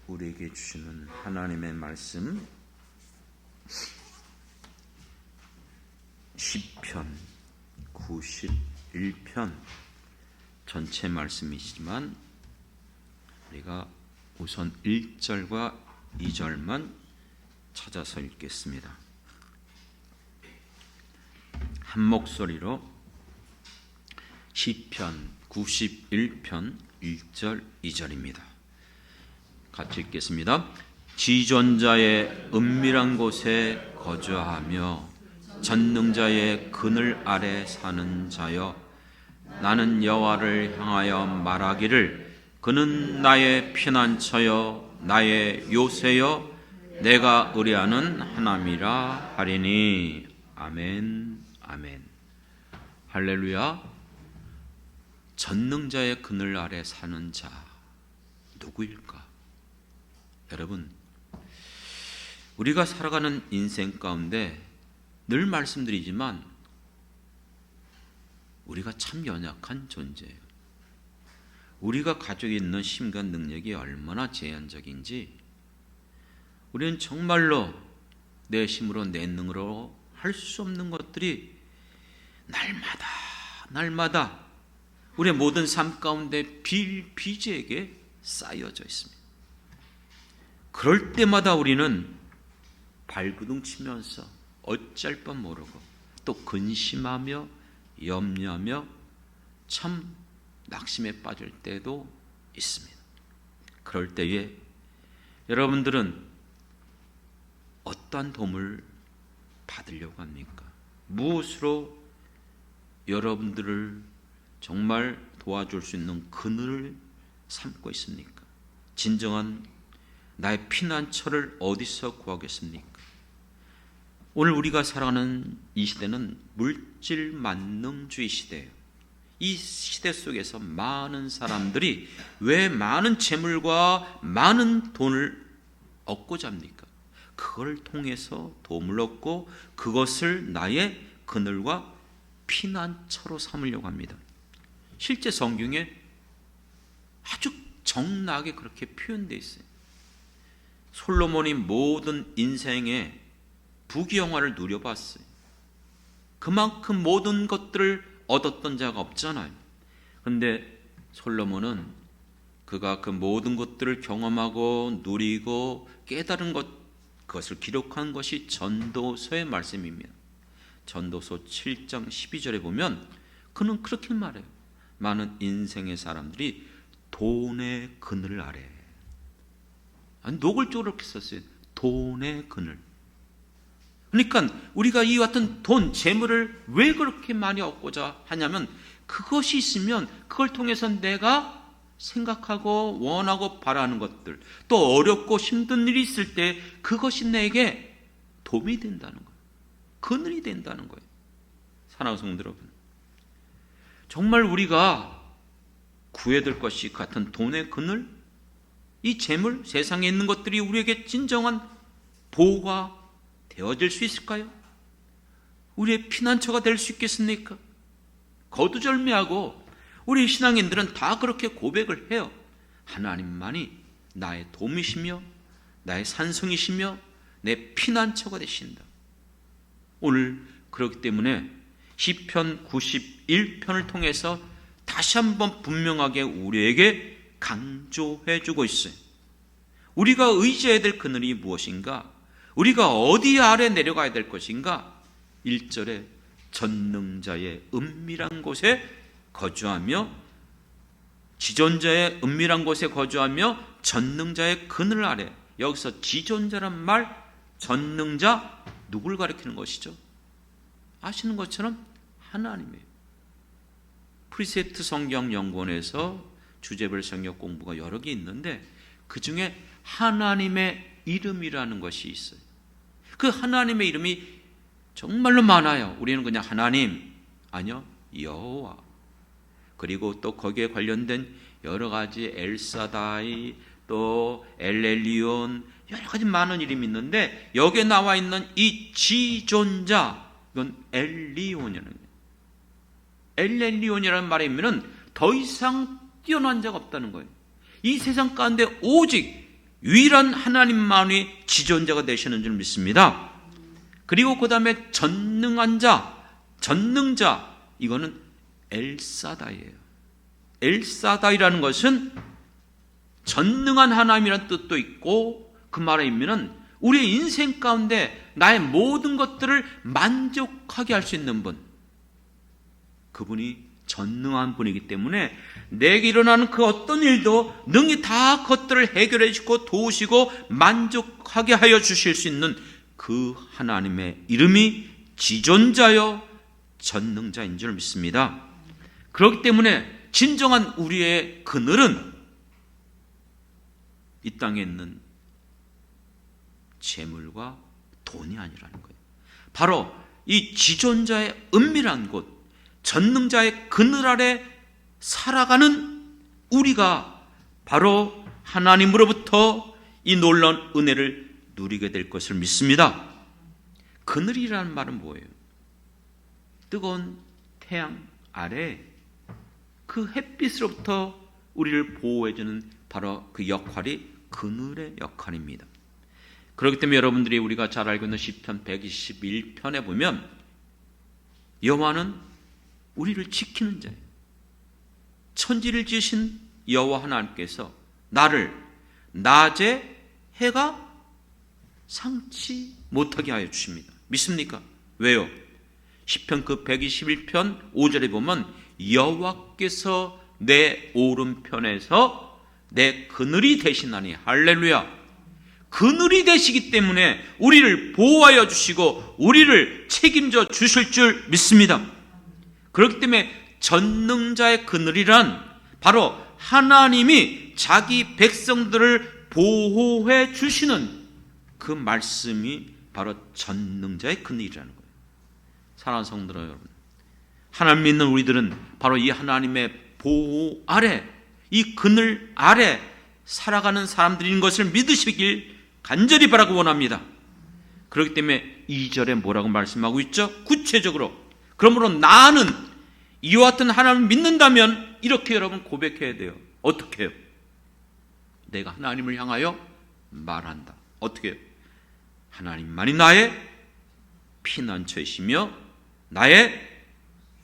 우리에게 주시는 하나님의 말씀 시편 91편 전체 말씀이지만 우리가 우선 1절과 2절만 찾아서 읽겠습니다. 한 목소리로 시편 91편 1절 2절입니다. 같이 읽겠습니다. 지존자의 은밀한 곳에 거주하며 전능자의 그늘 아래 사는 자여, 나는 여호와를 향하여 말하기를 그는 나의 피난처여 나의 요새여 내가 의뢰하는 하나님이라 하리니. 아멘. 아멘. 할렐루야. 전능자의 그늘 아래 사는 자 누구일까? 여러분, 우리가 살아가는 인생 가운데 늘 말씀드리지만 우리가 참 연약한 존재예요. 우리가 가지고 있는 힘과 능력이 얼마나 제한적인지 우리는 정말로 내 힘으로 내 능으로 할 수 없는 것들이 날마다 우리의 모든 삶 가운데 비일비재하게 쌓여져 있습니다. 그럴 때마다 우리는 발구둥 치면서 어쩔 뻔 모르고 또 근심하며 염려하며 참 낙심에 빠질 때도 있습니다. 그럴 때에 여러분들은 어떠한 도움을 받으려고 합니까? 무엇으로 여러분들을 정말 도와줄 수 있는 그늘을 삼고 있습니까? 진정한 나의 피난처를 어디서 구하겠습니까? 오늘 우리가 살아가는 이 시대는 물질 만능주의 시대예요. 이 시대 속에서 많은 사람들이 왜 많은 재물과 많은 돈을 얻고자 합니까? 그걸 통해서 도움을 얻고 그것을 나의 그늘과 피난처로 삼으려고 합니다. 실제 성경에 아주 정나게 그렇게 표현되어 있어요. 솔로몬이 모든 인생의 부귀영화를 누려봤어요. 그만큼 모든 것들을 얻었던 자가 없잖아요. 그런데 솔로몬은 그가 그 모든 것들을 경험하고 누리고 깨달은 그것을 기록한 것이 전도서의 말씀입니다. 전도서 7장 12절에 보면 그는 그렇게 말해요. 많은 인생의 사람들이 돈의 그늘 아래, 노골적으로 그렇게 썼어요. 돈의 그늘. 그러니까 우리가 이 같은 돈, 재물을 왜 그렇게 많이 얻고자 하냐면 그것이 있으면 그걸 통해서 내가 생각하고 원하고 바라는 것들, 또 어렵고 힘든 일이 있을 때 그것이 내게 도움이 된다는 거예요. 그늘이 된다는 거예요. 사랑하는 성도 여러분, 정말 우리가 구해야 될 것이 같은 돈의 그늘, 이 재물, 세상에 있는 것들이 우리에게 진정한 보호가 되어질 수 있을까요? 우리의 피난처가 될 수 있겠습니까? 거두절미하고 우리 신앙인들은 다 그렇게 고백을 해요. 하나님만이 나의 도움이시며 나의 산성이시며 내 피난처가 되신다. 오늘 그렇기 때문에 시편 91편을 통해서 다시 한번 분명하게 우리에게 강조해 주고 있어요. 우리가 의지해야 될 그늘이 무엇인가? 우리가 어디 아래 내려가야 될 것인가? 1절에 전능자의 은밀한 곳에 거주하며, 지존자의 은밀한 곳에 거주하며 전능자의 그늘 아래. 여기서 지존자란 말, 전능자, 누굴 가리키는 것이죠? 아시는 것처럼 하나님이에요. 프리세트 성경연구원에서 주제별 성경 공부가 여러 개 있는데 그 중에 하나님의 이름이라는 것이 있어요. 그 하나님의 이름이 정말로 많아요. 우리는 그냥 하나님, 아니요, 여호와, 그리고 또 거기에 관련된 여러 가지 엘사다이, 또 엘엘리온, 여러 가지 많은 이름이 있는데 여기에 나와 있는 이 지존자, 이건 엘리온이라는 거예요. 엘엘리온이라는 말이면 더 이상 뛰어난 자가 없다는 거예요. 이 세상 가운데 오직 유일한 하나님만이 지존자가 되시는 줄 믿습니다. 그리고 그 다음에 전능한 자, 전능자, 이거는 엘사다이예요. 엘사다이라는 것은 전능한 하나님이라는 뜻도 있고, 그 말의 의미는 우리의 인생 가운데 나의 모든 것들을 만족하게 할 수 있는 분, 그분이 전능한 분이기 때문에 내게 일어나는 그 어떤 일도 능히 다 그것들을 해결해 주시고 도우시고 만족하게 하여 주실 수 있는 그 하나님의 이름이 지존자여 전능자인 줄 믿습니다. 그렇기 때문에 진정한 우리의 그늘은 이 땅에 있는 재물과 돈이 아니라는 거예요. 바로 이 지존자의 은밀한 곳, 전능자의 그늘 아래 살아가는 우리가 바로 하나님으로부터 이 놀라운 은혜를 누리게 될 것을 믿습니다. 그늘이라는 말은 뭐예요? 뜨거운 태양 아래 그 햇빛으로부터 우리를 보호해주는 바로 그 역할이 그늘의 역할입니다. 그렇기 때문에 여러분들이 우리가 잘 알고 있는 시편 121편에 보면 여호와는 우리를 지키는 자예요. 천지를 지으신 여호와 하나님께서 나를 낮에 해가 상치 못하게 하여 주십니다. 믿습니까? 왜요? 시편 그 121편 5절에 보면 여호와께서 내 오른편에서 내 그늘이 되시나니, 할렐루야. 그늘이 되시기 때문에 우리를 보호하여 주시고 우리를 책임져 주실 줄 믿습니다. 그렇기 때문에 전능자의 그늘이란 바로 하나님이 자기 백성들을 보호해 주시는 그 말씀이 바로 전능자의 그늘이라는 거예요. 사랑하는 성도 여러분, 하나님 믿는 우리들은 바로 이 하나님의 보호 아래, 이 그늘 아래 살아가는 사람들인 것을 믿으시길 간절히 바라고 원합니다. 그렇기 때문에 2절에 뭐라고 말씀하고 있죠? 구체적으로 그러므로 나는 이와 같은 하나님을 믿는다면 이렇게 여러분 고백해야 돼요. 어떻게 해요? 내가 하나님을 향하여 말한다. 어떻게 해요? 하나님만이 나의 피난처이시며 나의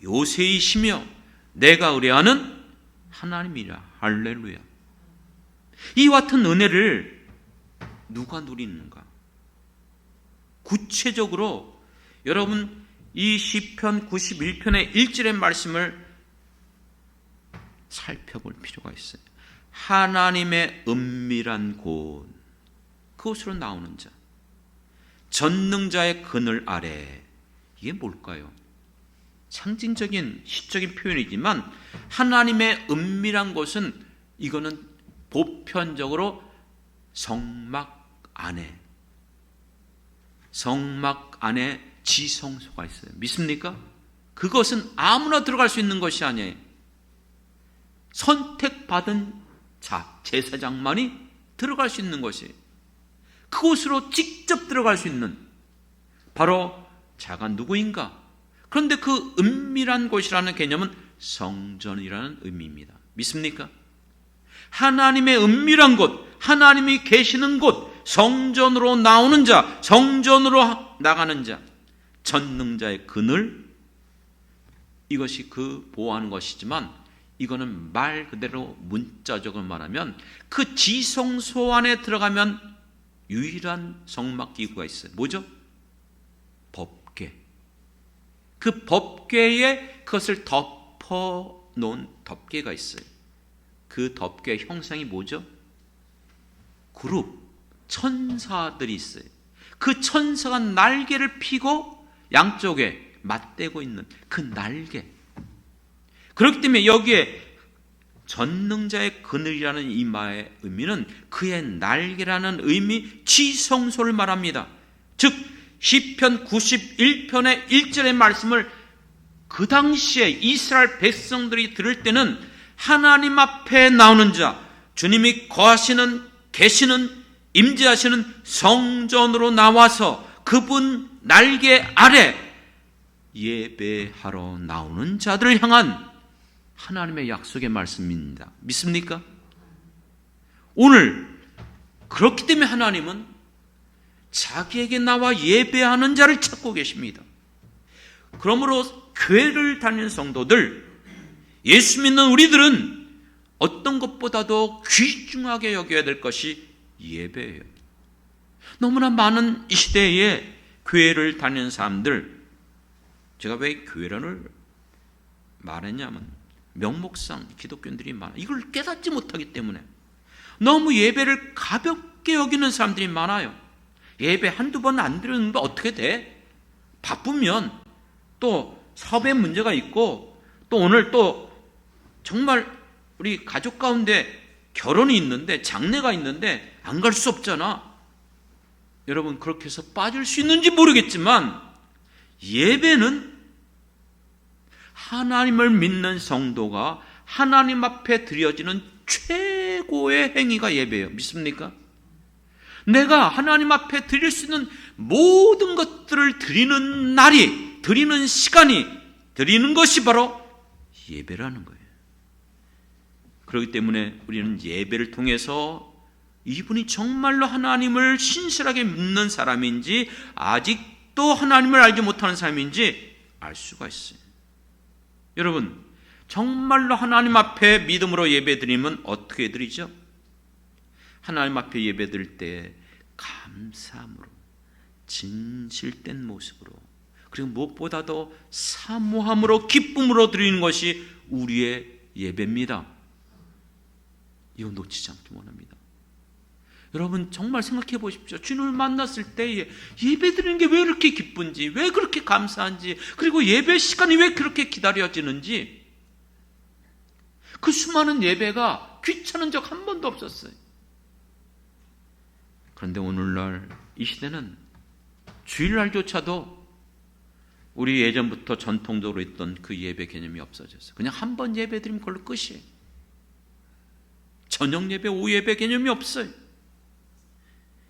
요새이시며 내가 의뢰하는 하나님이라. 할렐루야. 이와 같은 은혜를 누가 누리는가? 구체적으로 여러분 이 시편 91편의 1절의 말씀을 살펴볼 필요가 있어요. 하나님의 은밀한 곳, 그곳으로 나오는 자, 전능자의 그늘 아래. 이게 뭘까요? 상징적인 시적인 표현이지만 하나님의 은밀한 곳은 이거는 보편적으로 성막 안에 지성소가 있어요. 믿습니까? 그것은 아무나 들어갈 수 있는 것이 아니에요. 선택받은 자, 제사장만이 들어갈 수 있는 것이에요. 그곳으로 직접 들어갈 수 있는 바로 자가 누구인가? 그런데 그 은밀한 곳이라는 개념은 성전이라는 의미입니다. 믿습니까? 하나님의 은밀한 곳, 하나님이 계시는 곳, 성전으로 나오는 자, 성전으로 나가는 자, 전능자의 그늘, 이것이 그 보호하는 것이지만 이거는 말 그대로 문자적으로 말하면 그 지성소 안에 들어가면 유일한 성막 기구가 있어요. 뭐죠? 법궤. 그 법궤에 그것을 덮어 놓은 덮개가 있어요. 그 덮개의 형상이 뭐죠? 그룹, 천사들이 있어요. 그 천사가 날개를 펴고 양쪽에 맞대고 있는 그 날개. 그렇기 때문에 여기에 전능자의 그늘이라는 이 말의 의미는 그의 날개라는 의미, 지성소를 말합니다. 즉 시편 91편의 1절의 말씀을 그 당시에 이스라엘 백성들이 들을 때는 하나님 앞에 나오는 자, 주님이 거하시는, 계시는, 임재하시는 성전으로 나와서 그분 날개 아래 예배하러 나오는 자들을 향한 하나님의 약속의 말씀입니다. 믿습니까? 오늘 그렇기 때문에 하나님은 자기에게 나와 예배하는 자를 찾고 계십니다. 그러므로 교회를 다니는 성도들, 예수 믿는 우리들은 어떤 것보다도 귀중하게 여겨야 될 것이 예배예요. 너무나 많은 이 시대에 교회를 다니는 사람들, 제가 왜 교회를 말했냐면 명목상 기독교인들이 많아. 이걸 깨닫지 못하기 때문에 너무 예배를 가볍게 여기는 사람들이 많아요. 예배 한두 번 안 드리는데 어떻게 돼? 바쁘면 또 사업에 문제가 있고 또 오늘 또 정말 우리 가족 가운데 결혼이 있는데 장례가 있는데 안 갈 수 없잖아. 여러분 그렇게 해서 빠질 수 있는지 모르겠지만 예배는 하나님을 믿는 성도가 하나님 앞에 드려지는 최고의 행위가 예배예요. 믿습니까? 내가 하나님 앞에 드릴 수 있는 모든 것들을 드리는 날이, 드리는 시간이, 드리는 것이 바로 예배라는 거예요. 그렇기 때문에 우리는 예배를 통해서 이분이 정말로 하나님을 신실하게 믿는 사람인지 아직도 하나님을 알지 못하는 사람인지 알 수가 있어요. 여러분, 정말로 하나님 앞에 믿음으로 예배드리면 어떻게 드리죠? 하나님 앞에 예배드릴 때 감사함으로, 진실된 모습으로, 그리고 무엇보다도 사모함으로, 기쁨으로 드리는 것이 우리의 예배입니다. 이거 놓치지 않기 원합니다. 여러분 정말 생각해 보십시오. 주님을 만났을 때 예배 드리는 게 왜 그렇게 기쁜지, 왜 그렇게 감사한지, 그리고 예배 시간이 왜 그렇게 기다려지는지, 그 수많은 예배가 귀찮은 적 한 번도 없었어요. 그런데 오늘날 이 시대는 주일날조차도 우리 예전부터 전통적으로 있던 그 예배 개념이 없어졌어요. 그냥 한 번 예배 드리면 그걸로 끝이에요. 저녁 예배, 오후 예배 개념이 없어요.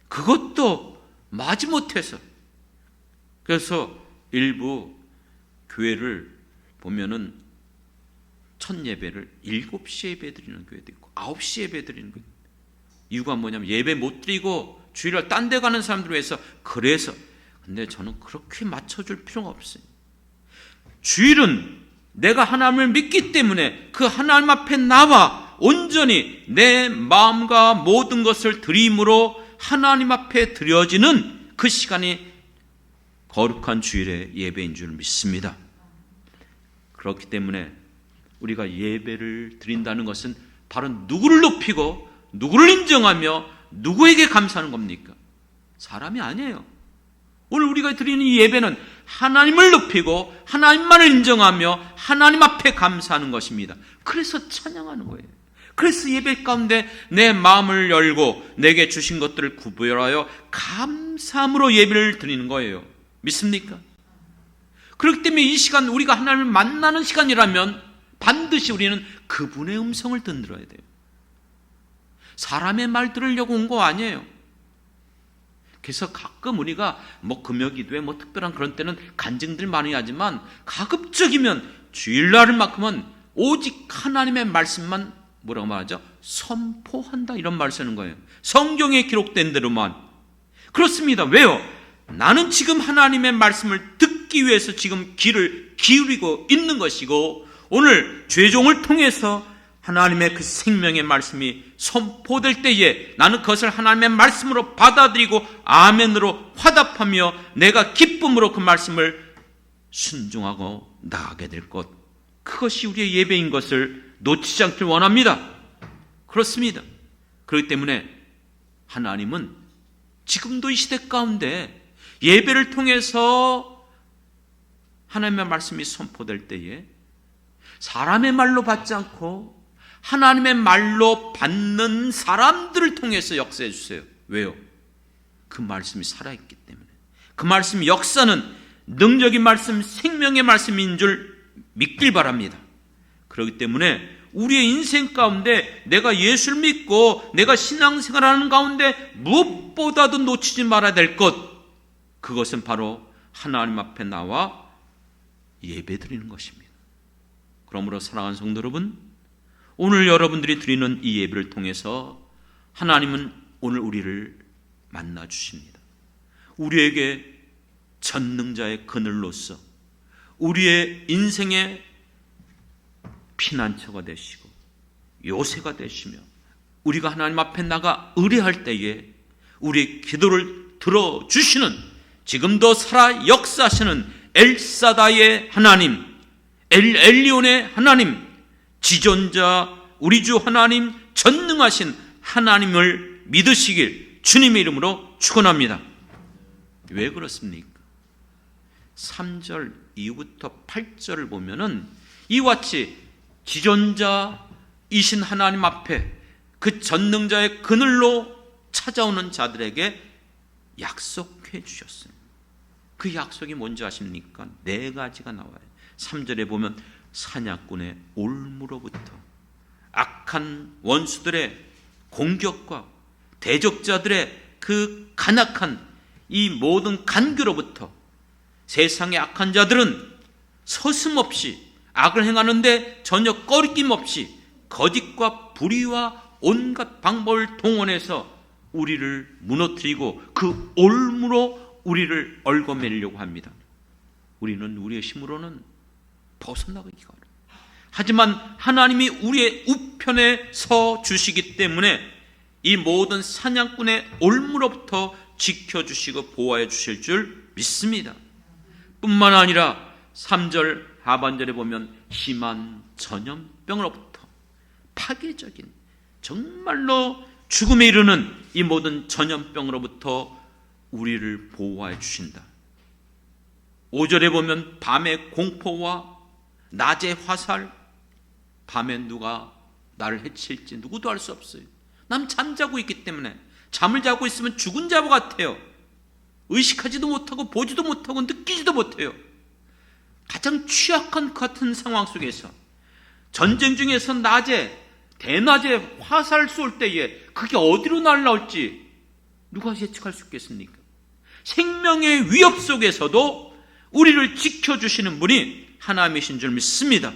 그것도 마지못해서. 그래서 일부 교회를 보면은 첫 예배를 7시 예배 드리는 교회도 있고 9시 예배 드리는 교회도 있고. 이유가 뭐냐면 예배 못 드리고 주일날 딴 데 가는 사람들을 위해서. 그래서 근데 저는 그렇게 맞춰줄 필요가 없어요. 주일은 내가 하나님을 믿기 때문에 그 하나님 앞에 나와 온전히 내 마음과 모든 것을 드림으로 하나님 앞에 드려지는 그 시간이 거룩한 주일의 예배인 줄 믿습니다. 그렇기 때문에 우리가 예배를 드린다는 것은 바로 누구를 높이고 누구를 인정하며 누구에게 감사하는 겁니까? 사람이 아니에요. 오늘 우리가 드리는 이 예배는 하나님을 높이고 하나님만을 인정하며 하나님 앞에 감사하는 것입니다. 그래서 찬양하는 거예요. 그래서 예배 가운데 내 마음을 열고 내게 주신 것들을 구별하여 감사함으로 예배를 드리는 거예요. 믿습니까? 그렇기 때문에 이 시간 우리가 하나님을 만나는 시간이라면 반드시 우리는 그분의 음성을 들어야 돼요. 사람의 말 들으려고 온 거 아니에요. 그래서 가끔 우리가 금요기도에 특별한 그런 때는 간증들 많이 하지만 가급적이면 주일날만큼은 오직 하나님의 말씀만 뭐라고 말하죠? 선포한다, 이런 말 쓰는 거예요. 성경에 기록된 대로만. 그렇습니다. 왜요? 나는 지금 하나님의 말씀을 듣기 위해서 지금 귀를 기울이고 있는 것이고, 오늘 죄종을 통해서 하나님의 그 생명의 말씀이 선포될 때에 나는 그것을 하나님의 말씀으로 받아들이고 아멘으로 화답하며 내가 기쁨으로 그 말씀을 순종하고 나아가게 될 것, 그것이 우리의 예배인 것을 놓치지 않길 원합니다. 그렇습니다. 그렇기 때문에 하나님은 지금도 이 시대 가운데 예배를 통해서 하나님의 말씀이 선포될 때에 사람의 말로 받지 않고 하나님의 말로 받는 사람들을 통해서 역사해 주세요. 왜요? 그 말씀이 살아있기 때문에. 그 말씀 역사는 능력의 말씀, 생명의 말씀인 줄 믿길 바랍니다. 그렇기 때문에 우리의 인생 가운데 내가 예수를 믿고 내가 신앙생활하는 가운데 무엇보다도 놓치지 말아야 될 것, 그것은 바로 하나님 앞에 나와 예배드리는 것입니다. 그러므로 사랑하는 성도 여러분, 오늘 여러분들이 드리는 이 예배를 통해서 하나님은 오늘 우리를 만나 주십니다. 우리에게 전능자의 그늘로서 우리의 인생의 피난처가 되시고 요새가 되시며 우리가 하나님 앞에 나가 의뢰할 때에 우리의 기도를 들어주시는, 지금도 살아 역사하시는 엘사다의 하나님, 엘리온의 하나님, 지존자 우리 주 하나님, 전능하신 하나님을 믿으시길 주님의 이름으로 축원합니다. 왜 그렇습니까? 3절 이후부터 8절을 보면은 이와 같이 지존자이신 하나님 앞에 그 전능자의 그늘로 찾아오는 자들에게 약속해 주셨어요. 그 약속이 뭔지 아십니까? 4가지가 나와요. 3절에 보면 사냥꾼의 올무로부터, 악한 원수들의 공격과 대적자들의 그 간악한 이 모든 간교로부터, 세상의 악한 자들은 서슴없이 악을 행하는데 전혀 꺼리낌 없이 거짓과 불의와 온갖 방법을 동원해서 우리를 무너뜨리고 그 올무로 우리를 얽어매려고 합니다. 우리는 우리의 힘으로는 벗어나기가 어려워요. 하지만 하나님이 우리의 우편에 서 주시기 때문에 이 모든 사냥꾼의 올무로부터 지켜주시고 보호해 주실 줄 믿습니다. 뿐만 아니라 3절 하반절에 보면 심한 전염병으로부터, 파괴적인 정말로 죽음에 이르는 이 모든 전염병으로부터 우리를 보호해 주신다. 5절에 보면 밤의 공포와 낮의 화살, 밤에 누가 나를 해칠지 누구도 알 수 없어요. 난 잠자고 있기 때문에, 잠을 자고 있으면 죽은 자 같아요. 의식하지도 못하고 보지도 못하고 느끼지도 못해요. 가장 취약한 같은 상황 속에서 전쟁 중에서 낮에 대낮에 화살 쏠 때에 그게 어디로 날라올지 누가 예측할 수 있겠습니까? 생명의 위협 속에서도 우리를 지켜주시는 분이 하나님이신 줄 믿습니다.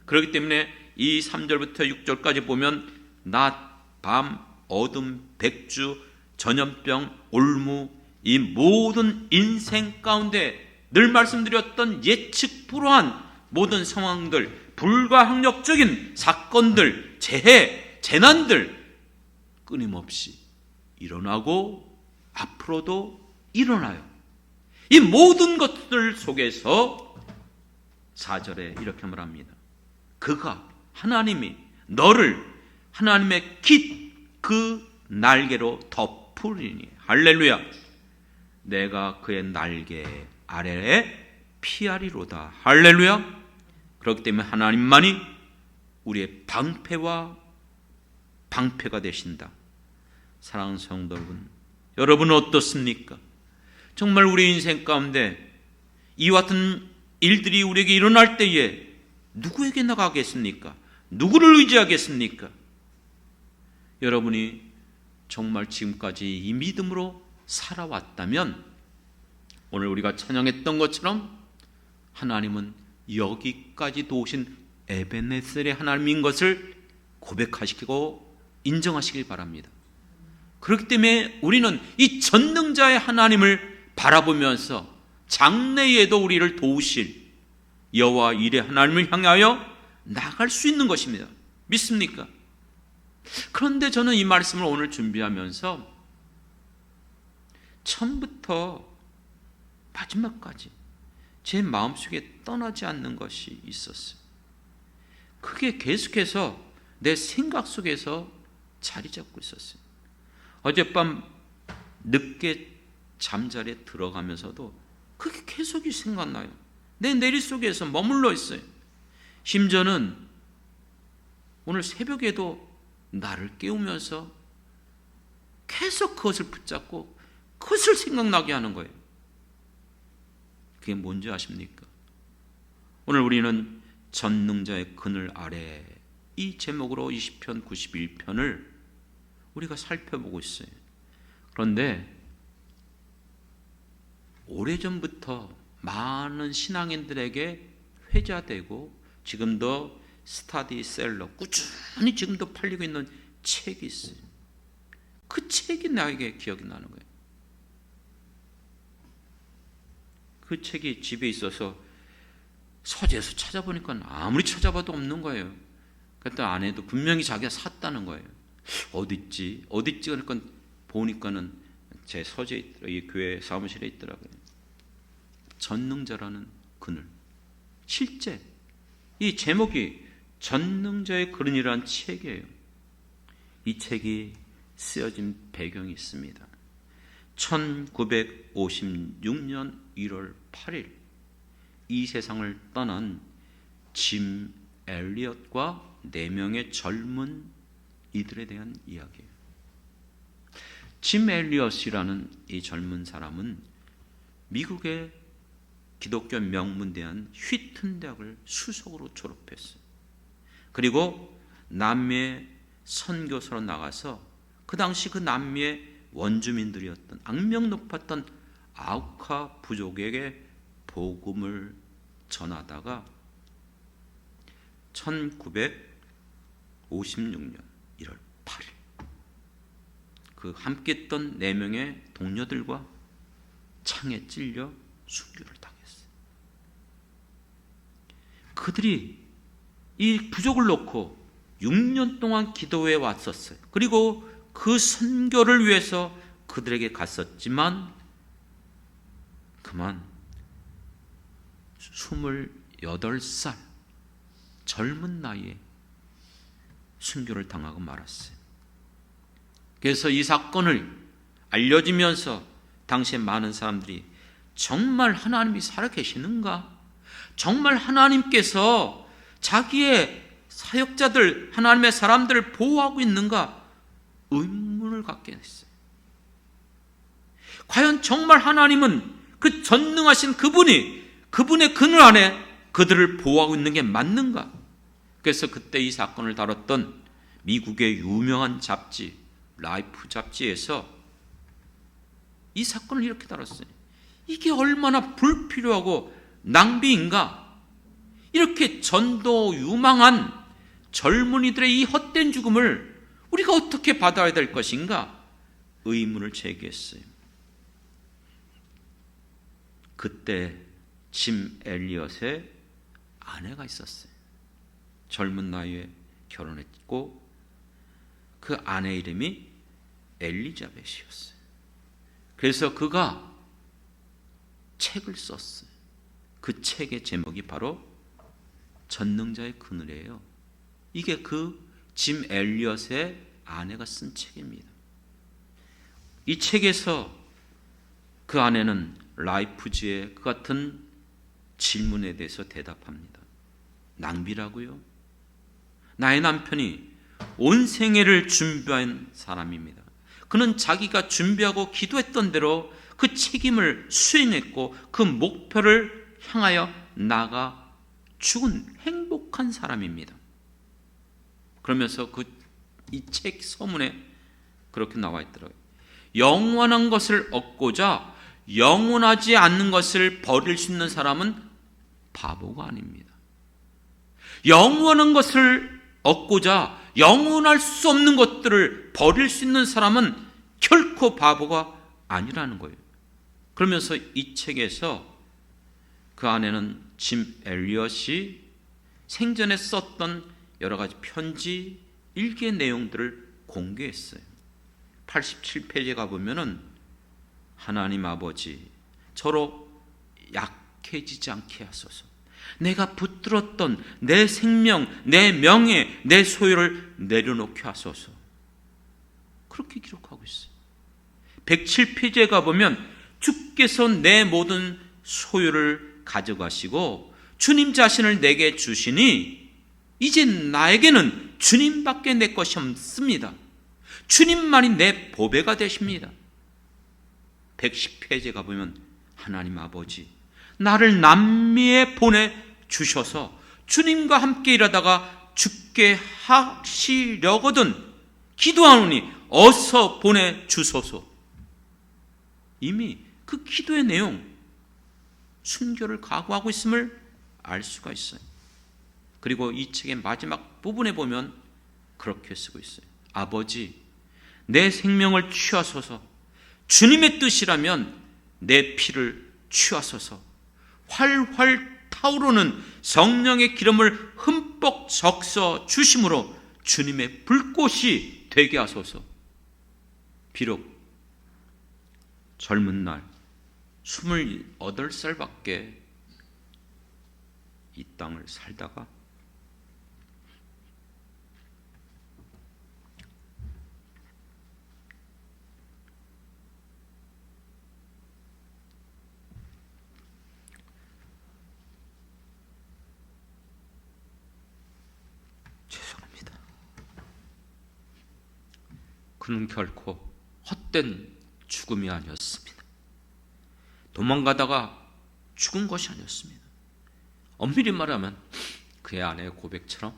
그렇기 때문에 이 3절부터 6절까지 보면 낮, 밤, 어둠, 백주, 전염병, 올무, 이 모든 인생 가운데 늘 말씀드렸던 예측 불허한 모든 상황들, 불가항력적인 사건들, 재해, 재난들 끊임없이 일어나고 앞으로도 일어나요. 이 모든 것들 속에서 4절에 이렇게 말합니다. 그가, 하나님이 너를 하나님의 깃 그 날개로 덮으리니, 할렐루야, 내가 그의 날개 아래에 피하리로다, 할렐루야. 그렇기 때문에 하나님만이 우리의 방패와 방패가 되신다. 사랑하는 성도 여러분, 여러분은 어떻습니까? 정말 우리 인생 가운데 이와 같은 일들이 우리에게 일어날 때에 누구에게 나가겠습니까? 누구를 의지하겠습니까? 여러분이 정말 지금까지 이 믿음으로 살아왔다면 오늘 우리가 찬양했던 것처럼 하나님은 여기까지 도우신 에베네셀의 하나님인 것을 고백하시고 인정하시길 바랍니다. 그렇기 때문에 우리는 이 전능자의 하나님을 바라보면서 장래에도 우리를 도우실 여호와 일의 하나님을 향하여 나갈 수 있는 것입니다. 믿습니까? 그런데 저는 이 말씀을 오늘 준비하면서 처음부터 마지막까지 제 마음속에 떠나지 않는 것이 있었어요. 그게 계속해서 내 생각 속에서 자리 잡고 있었어요. 어젯밤 늦게 잠자리에 들어가면서도 그게 계속 생각나요. 내 내리 속에서 머물러 있어요. 심지어는 오늘 새벽에도 나를 깨우면서 계속 그것을 붙잡고 그것을 생각나게 하는 거예요. 그게 뭔지 아십니까? 오늘 우리는 전능자의 그늘 아래, 이 제목으로 20편 91편을 우리가 살펴보고 있어요. 그런데 오래전부터 많은 신앙인들에게 회자되고 지금도 스타디셀러 꾸준히 지금도 팔리고 있는 책이 있어요. 그 책이 나에게 기억이 나는 거예요. 그 책이 집에 있어서 서재에서 찾아보니까 아무리 찾아봐도 없는 거예요. 그때 아내도 분명히 자기가 샀다는 거예요. 어디 있지? 그러니까 보니까는 제 서재에 있더라고요. 이 교회 사무실에 있더라고요. 전능자라는 그늘. 실제 이 제목이 전능자의 그늘이라는 책이에요. 이 책이 쓰여진 배경이 있습니다. 1956년 1월 8일 이 세상을 떠난 짐 엘리엇과 4명의 젊은 이들에 대한 이야기예요. 짐 엘리엇이라는 이 젊은 사람은 미국의 기독교 명문대한 휘튼 대학을 수석으로 졸업했어요. 그리고 남미에 선교사로 나가서 그 당시 그 남미의 원주민들이었던 악명 높았던 아우카 부족에게 복음을 전하다가 1956년 1월 8일 그 함께 있던 4명의 동료들과 창에 찔려 순교를 당했어요. 그들이 이 부족을 놓고 6년 동안 기도해 왔었어요. 그리고 그 선교를 위해서 그들에게 갔었지만 그만 28살 젊은 나이에 순교를 당하고 말았어요. 그래서 이 사건을 알려지면서 당시에 많은 사람들이 정말 하나님이 살아계시는가? 정말 하나님께서 자기의 사역자들, 하나님의 사람들을 보호하고 있는가? 의문을 갖게 됐어요. 과연 정말 하나님은 그 전능하신 그분이 그분의 그늘 안에 그들을 보호하고 있는 게 맞는가? 그래서 그때 이 사건을 다뤘던 미국의 유명한 잡지 라이프 잡지에서 이 사건을 이렇게 다뤘어요. 이게 얼마나 불필요하고 낭비인가? 이렇게 전도 유망한 젊은이들의 이 헛된 죽음을 우리가 어떻게 받아야 될 것인가? 의문을 제기했어요. 그때 짐 엘리엇의 아내가 있었어요. 젊은 나이에 결혼했고 그 아내 이름이 엘리자벳이었어요. 그래서 그가 책을 썼어요. 그 책의 제목이 바로 전능자의 그늘이에요. 이게 그 짐 엘리엇의 아내가 쓴 책입니다. 이 책에서 그 아내는 라이프지의 그 같은 질문에 대해서 대답합니다. 낭비라고요? 나의 남편이 온 생애를 준비한 사람입니다. 그는 자기가 준비하고 기도했던 대로 그 책임을 수행했고 그 목표를 향하여 나가 죽은 행복한 사람입니다. 그러면서 이 책 서문에 그렇게 나와 있더라고요. 영원한 것을 얻고자 영원하지 않는 것을 버릴 수 있는 사람은 바보가 아닙니다. 영원한 것을 얻고자 영원할 수 없는 것들을 버릴 수 있는 사람은 결코 바보가 아니라는 거예요. 그러면서 이 책에서 그 안에는 짐 엘리엇이 생전에 썼던 여러 가지 편지, 일기의 내용들을 공개했어요. 87페이지에 가보면은 하나님 아버지, 저로 약해지지 않게 하소서. 내가 붙들었던 내 생명, 내 명예, 내 소유를 내려놓게 하소서. 그렇게 기록하고 있어요. 107페이지에 가보면 주께서 내 모든 소유를 가져가시고 주님 자신을 내게 주시니 이제 나에게는 주님밖에 내 것이 없습니다. 주님만이 내 보배가 되십니다. 110페이지에 가보면 하나님 아버지, 나를 남미에 보내주셔서 주님과 함께 일하다가 죽게 하시려거든 기도하노니 어서 보내주소서. 이미 그 기도의 내용, 순교를 각오하고 있음을 알 수가 있어요. 그리고 이 책의 마지막 부분에 보면 그렇게 쓰고 있어요. 아버지, 내 생명을 취하소서. 주님의 뜻이라면 내 피를 취하소서. 활활 타오르는 성령의 기름을 흠뻑 적셔 주심으로 주님의 불꽃이 되게 하소서. 비록 젊은 날 28살밖에 이 땅을 살다가 죄송합니다. 그는 결코 헛된 죽음이 아니었습니다. 도망가다가 죽은 것이 아니었습니다. 엄밀히 말하면 그의 아내의 고백처럼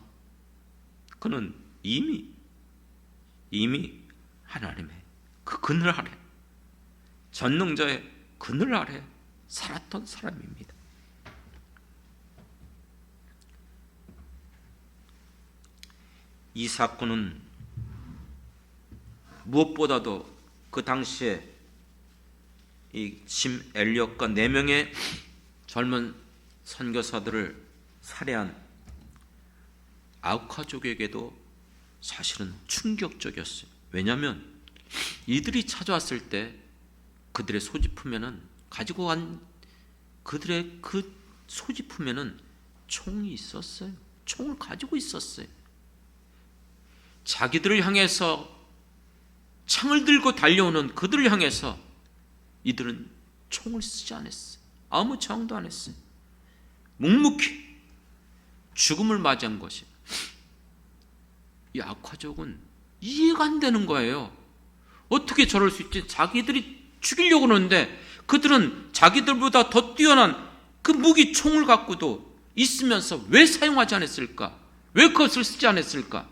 그는 이미 하나님의 그 그늘 아래, 전능자의 그늘 아래 살았던 사람입니다. 이 사건은 무엇보다도 그 당시에 이 짐 엘리엇과 4명의 젊은 선교사들을 살해한 아우카족에게도 사실은 충격적이었어요. 왜냐하면 이들이 찾아왔을 때 그들의 소지품에는 가지고 간 그들의 그 소지품에는 총이 있었어요. 총을 가지고 있었어요. 자기들을 향해서 창을 들고 달려오는 그들을 향해서 이들은 총을 쓰지 않았어요. 아무 저항도 안 했어요. 묵묵히 죽음을 맞이한 것이. 이 아우카족은 이해가 안 되는 거예요. 어떻게 저럴 수 있지? 자기들이 죽이려고 그러는데 그들은 자기들보다 더 뛰어난 그 무기 총을 갖고도 있으면서 왜 사용하지 않았을까? 왜 그것을 쓰지 않았을까?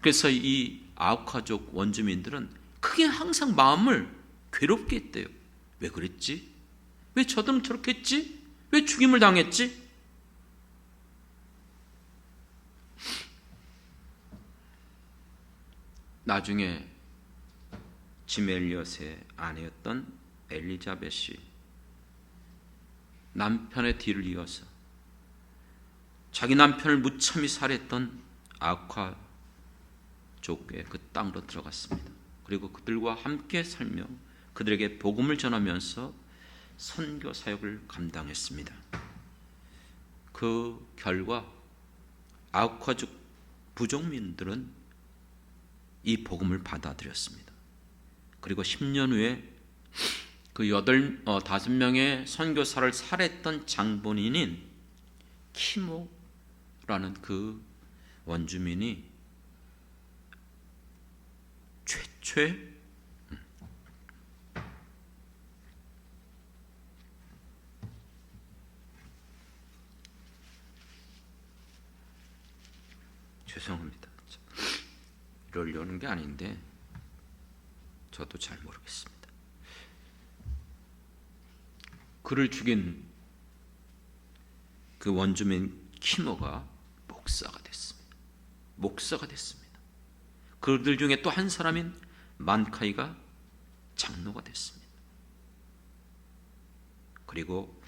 그래서 이 아우카족 원주민들은 크게 항상 마음을 괴롭게 했대요. 왜 그랬지? 왜 저들은 저렇게 했지? 왜 죽임을 당했지? 나중에 짐 엘리엇의 아내였던 엘리자벳이 남편의 뒤를 이어서 자기 남편을 무참히 살해했던 아우카족의 그 땅으로 들어갔습니다. 그리고 그들과 함께 살며 그들에게 복음을 전하면서 선교 사역을 감당했습니다. 그 결과 아우카족 부족민들은 이 복음을 받아들였습니다. 그리고 10년 후에 그 5명의 선교사를 살해했던 장본인인 키모라는 그 원주민이 최초의 죄송합니다. 이러려는 게 아닌데 저도 잘 모르겠습니다. 그를 죽인 그 원주민 키모가 목사가 됐습니다. 목사가 됐습니다. 그들 중에 또 한 사람인 만카이가 장로가 됐습니다. 그리고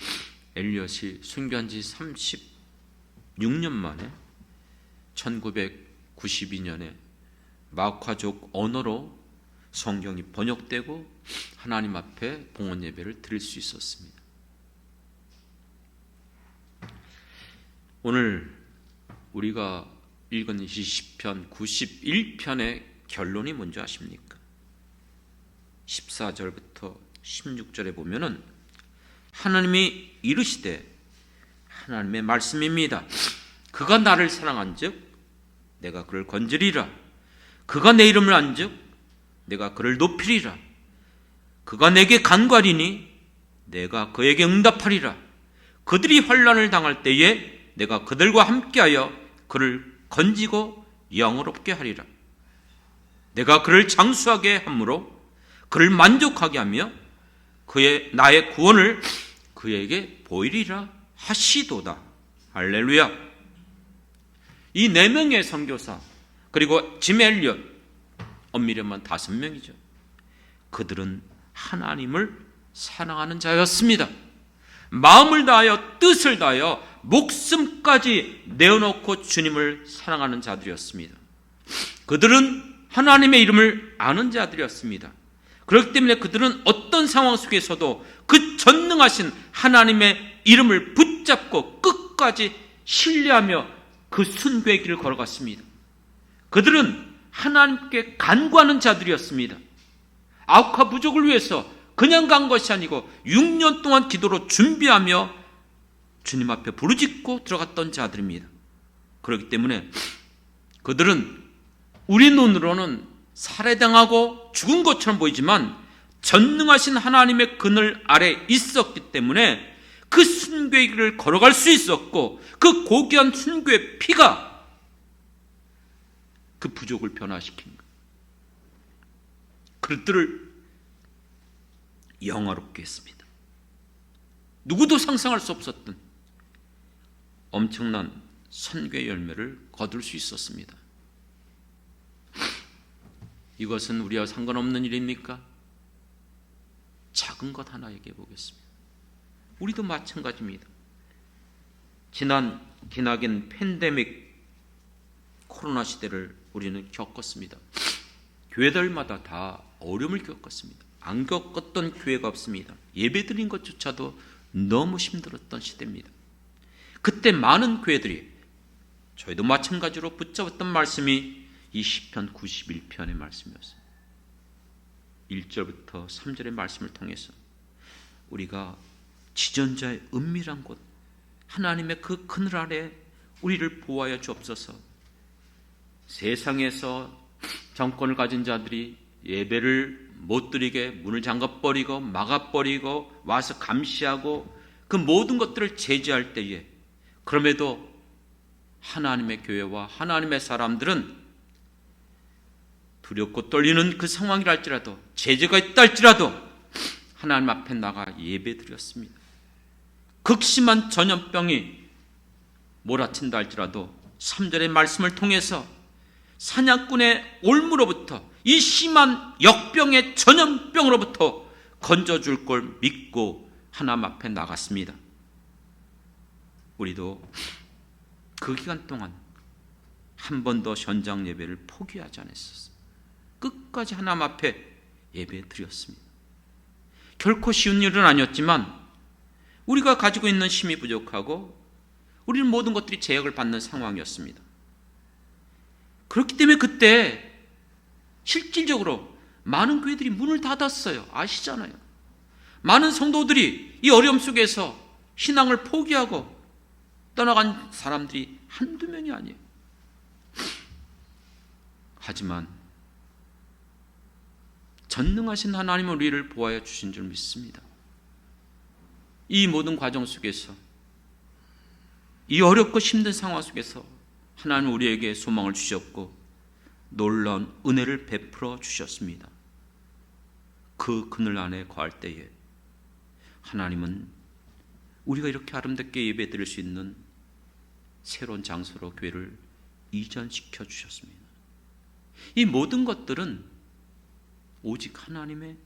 엘리엇이 순교한 지 36년 만에 1992년에 마오카족 언어로 성경이 번역되고 하나님 앞에 봉헌 예배를 드릴 수 있었습니다. 오늘 우리가 읽은 이 시편 91편의 결론이 뭔지 아십니까? 14절부터 16절에 보면은 하나님이 이르시되, 하나님의 말씀입니다. 그가 나를 사랑한즉 내가 그를 건지리라. 그가 내 이름을 안즉 내가 그를 높이리라. 그가 내게 간과리니 내가 그에게 응답하리라. 그들이 환난을 당할 때에 내가 그들과 함께하여 그를 건지고 영화롭게 하리라. 내가 그를 장수하게 함으로 그를 만족하게 하며 나의 구원을 그에게 보이리라 하시도다. 할렐루야. 이 4명의 선교사 그리고 짐 엘리엇 엄밀히 하면 5명이죠. 그들은 하나님을 사랑하는 자였습니다. 마음을 다하여 뜻을 다하여 목숨까지 내어놓고 주님을 사랑하는 자들이었습니다. 그들은 하나님의 이름을 아는 자들이었습니다. 그렇기 때문에 그들은 어떤 상황 속에서도 그 전능하신 하나님의 이름을 붙잡고 끝까지 신뢰하며 그 순교의 길을 걸어갔습니다. 그들은 하나님께 간구하는 자들이었습니다. 아우카 부족을 위해서 그냥 간 것이 아니고 6년 동안 기도로 준비하며 주님 앞에 부르짖고 들어갔던 자들입니다. 그렇기 때문에 그들은 우리 눈으로는 살해당하고 죽은 것처럼 보이지만 전능하신 하나님의 그늘 아래 있었기 때문에 그 순교의 길을 걸어갈 수 있었고 그 고귀한 순교의 피가 그 부족을 변화시킨 거예요. 그들을 영화롭게 했습니다. 누구도 상상할 수 없었던 엄청난 선교의 열매를 거둘 수 있었습니다. 이것은 우리와 상관없는 일입니까? 작은 것 하나 얘기해 보겠습니다. 우리도 마찬가지입니다. 기나긴 팬데믹 코로나 시대를 우리는 겪었습니다. 교회들마다 다 어려움을 겪었습니다. 안 겪었던 교회가 없습니다. 예배드린 것조차도 너무 힘들었던 시대입니다. 그때 많은 교회들이, 저희도 마찬가지로 붙잡았던 말씀이 이 시편 91편의 말씀이었어요. 1절부터 3절의 말씀을 통해서 우리가 지존자의 은밀한 곳, 하나님의 그 그늘 아래 우리를 보호하여 주옵소서. 세상에서 정권을 가진 자들이 예배를 못 드리게 문을 잠가버리고 막아버리고 와서 감시하고 그 모든 것들을 제지할 때에, 그럼에도 하나님의 교회와 하나님의 사람들은 두렵고 떨리는 그 상황이라 할지라도, 제재가 있다 할지라도 하나님 앞에 나가 예배드렸습니다. 극심한 전염병이 몰아친다 할지라도 3절의 말씀을 통해서 사냥꾼의 올무로부터, 이 심한 역병의 전염병으로부터 건져줄 걸 믿고 하나님 앞에 나갔습니다. 우리도 그 기간 동안 한 번도 현장 예배를 포기하지 않았었어요. 끝까지 하나님 앞에 예배 드렸습니다. 결코 쉬운 일은 아니었지만 우리가 가지고 있는 힘이 부족하고 우리는 모든 것들이 제약을 받는 상황이었습니다. 그렇기 때문에 그때 실질적으로 많은 교회들이 문을 닫았어요. 아시잖아요. 많은 성도들이 이 어려움 속에서 신앙을 포기하고 떠나간 사람들이 한두 명이 아니에요. 하지만 전능하신 하나님은 우리를 보호하여 주신 줄 믿습니다. 이 모든 과정 속에서, 이 어렵고 힘든 상황 속에서 하나님은 우리에게 소망을 주셨고 놀라운 은혜를 베풀어 주셨습니다. 그 그늘 안에 거할 때에 하나님은 우리가 이렇게 아름답게 예배드릴 수 있는 새로운 장소로 교회를 이전시켜 주셨습니다. 이 모든 것들은 오직 하나님의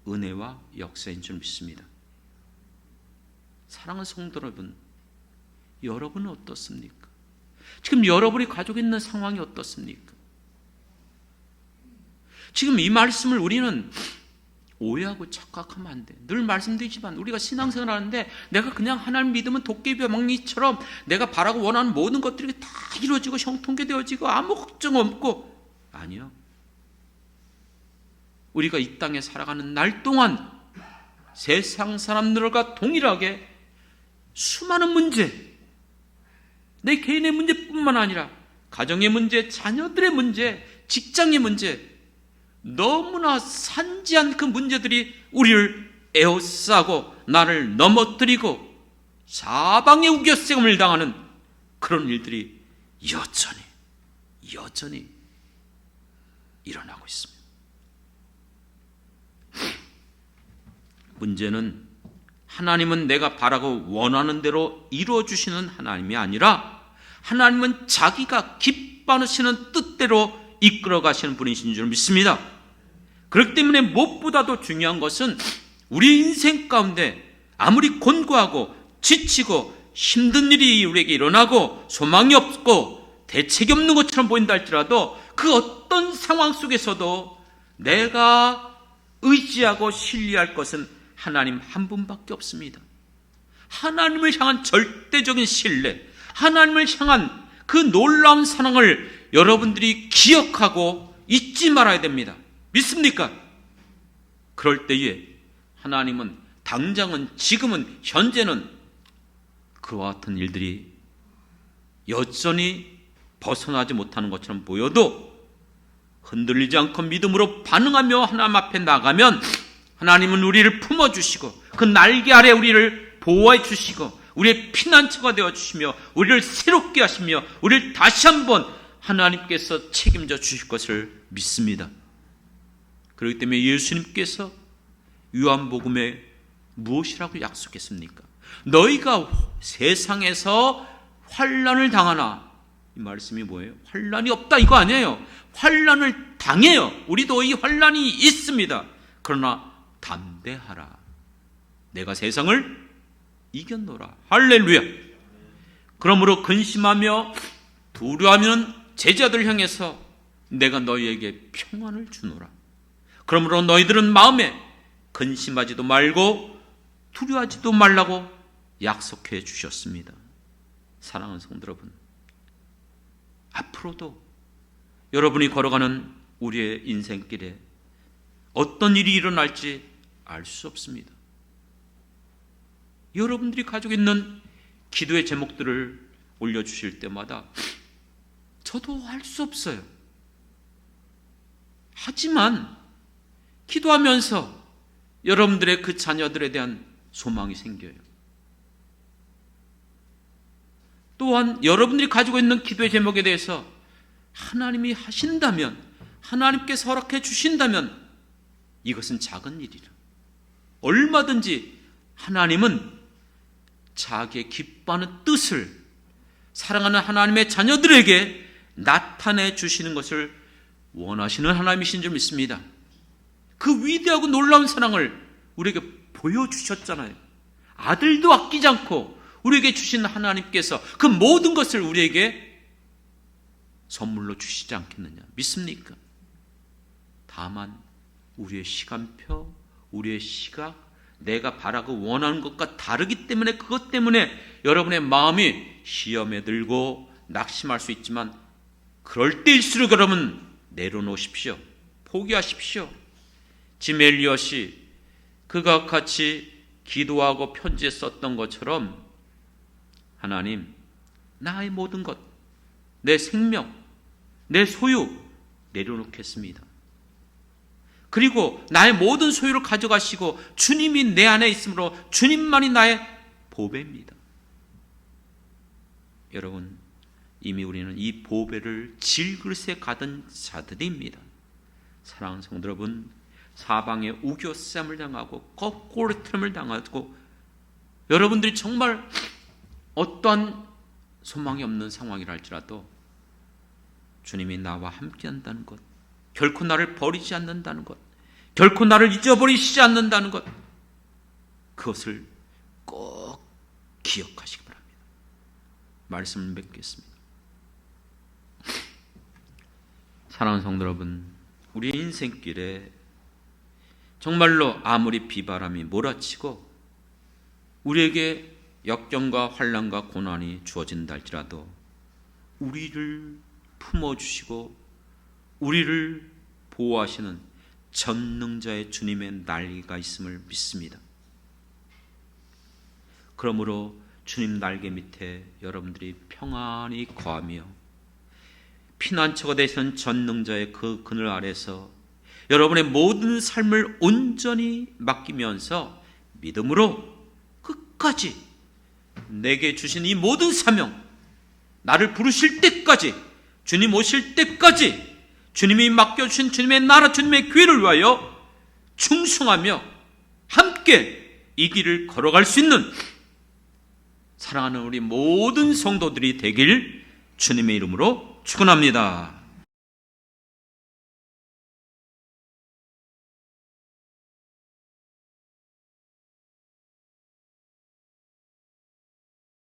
은혜와 역사인 줄 믿습니다. 사랑하는 성도 여러분, 여러분은 어떻습니까? 지금 여러분이 가지고 있는 상황이 어떻습니까? 지금 이 말씀을 우리는 오해하고 착각하면 안 돼. 늘 말씀드리지만 우리가 신앙생활 하는데 내가 그냥 하나님 믿으면 도깨비와 막리처럼 내가 바라고 원하는 모든 것들이 다 이루어지고 형통되어지고 아무 걱정 없고, 아니요. 우리가 이 땅에 살아가는 날 동안 세상 사람들과 동일하게 수많은 문제, 내 개인의 문제뿐만 아니라 가정의 문제, 자녀들의 문제, 직장의 문제, 너무나 산지한 그 문제들이 우리를 에워싸고 나를 넘어뜨리고 사방에 우겨싸움을 당하는 그런 일들이 여전히 일어나고 있습니다. 문제는 하나님은 내가 바라고 원하는 대로 이루어주시는 하나님이 아니라 하나님은 자기가 기뻐하시는 뜻대로 이끌어 가시는 분이신 줄 믿습니다. 그렇기 때문에 무엇보다도 중요한 것은 우리 인생 가운데 아무리 곤고하고 지치고 힘든 일이 우리에게 일어나고 소망이 없고 대책이 없는 것처럼 보인다 할지라도 그 어떤 상황 속에서도 내가 의지하고 신뢰할 것은 하나님 한 분밖에 없습니다. 하나님을 향한 절대적인 신뢰, 하나님을 향한 그 놀라운 사랑을 여러분들이 기억하고 잊지 말아야 됩니다. 믿습니까? 그럴 때에 하나님은 당장은, 지금은, 현재는 그와 같은 일들이 여전히 벗어나지 못하는 것처럼 보여도 흔들리지 않고 믿음으로 반응하며 하나님 앞에 나가면 하나님은 우리를 품어주시고 그 날개 아래 우리를 보호해 주시고 우리의 피난처가 되어주시며 우리를 새롭게 하시며 우리를 다시 한번 하나님께서 책임져 주실 것을 믿습니다. 그렇기 때문에 예수님께서 요한복음에 무엇이라고 약속했습니까? 너희가 세상에서 환난을 당하나, 이 말씀이 뭐예요? 환난이 없다 이거 아니에요. 환난을 당해요. 우리도 이 환난이 있습니다. 그러나 담대하라. 내가 세상을 이겼노라. 할렐루야. 그러므로 근심하며 두려워하는 제자들 향해서 내가 너희에게 평안을 주노라. 그러므로 너희들은 마음에 근심하지도 말고 두려워하지도 말라고 약속해 주셨습니다. 사랑하는 성도 여러분, 앞으로도 여러분이 걸어가는 우리의 인생길에 어떤 일이 일어날지 알 수 없습니다. 여러분들이 가지고 있는 기도의 제목들을 올려주실 때마다 저도 알 수 없어요. 하지만 기도하면서 여러분들의 그 자녀들에 대한 소망이 생겨요. 또한 여러분들이 가지고 있는 기도의 제목에 대해서 하나님이 하신다면, 하나님께서 허락해 주신다면 이것은 작은 일이라. 얼마든지 하나님은 자기의 기뻐하는 뜻을 사랑하는 하나님의 자녀들에게 나타내 주시는 것을 원하시는 하나님이신 줄 믿습니다. 그 위대하고 놀라운 사랑을 우리에게 보여주셨잖아요. 아들도 아끼지 않고 우리에게 주신 하나님께서 그 모든 것을 우리에게 선물로 주시지 않겠느냐 믿습니까? 다만 우리의 시간표, 우리의 시각, 내가 바라고 원하는 것과 다르기 때문에 그것 때문에 여러분의 마음이 시험에 들고 낙심할 수 있지만 그럴 때일수록 여러분 내려놓으십시오. 포기하십시오. 짐 엘리엇이 그가 같이 기도하고 편지에 썼던 것처럼 하나님, 나의 모든 것, 내 생명, 내 소유 내려놓겠습니다. 그리고 나의 모든 소유를 가져가시고 주님이 내 안에 있으므로 주님만이 나의 보배입니다. 여러분, 이미 우리는 이 보배를 질그릇에 가던 자들입니다. 사랑하는 성도 여러분, 사방에 우겨쌈을 당하고 거꾸로트림을 당하고 여러분들이 정말 어떠한 소망이 없는 상황이라 할지라도 주님이 나와 함께한다는 것, 결코 나를 버리지 않는다는 것, 결코 나를 잊어버리시지 않는다는 것, 그것을 꼭 기억하시기 바랍니다. 말씀을 맺겠습니다. 사랑하는 성도 여러분, 우리 인생길에 정말로 아무리 비바람이 몰아치고 우리에게 역경과 환난과 고난이 주어진다 할지라도 우리를 품어주시고 우리를 보호하시는 전능자의 주님의 날개가 있음을 믿습니다. 그러므로 주님 날개 밑에 여러분들이 평안히 거하며 피난처가 되시는 전능자의 그 그늘 아래서 여러분의 모든 삶을 온전히 맡기면서 믿음으로 끝까지 내게 주신 이 모든 사명, 나를 부르실 때까지, 주님 오실 때까지 주님이 맡겨주신 주님의 나라, 주님의 교회를 위하여 충성하며 함께 이 길을 걸어갈 수 있는 사랑하는 우리 모든 성도들이 되길 주님의 이름으로 축원합니다.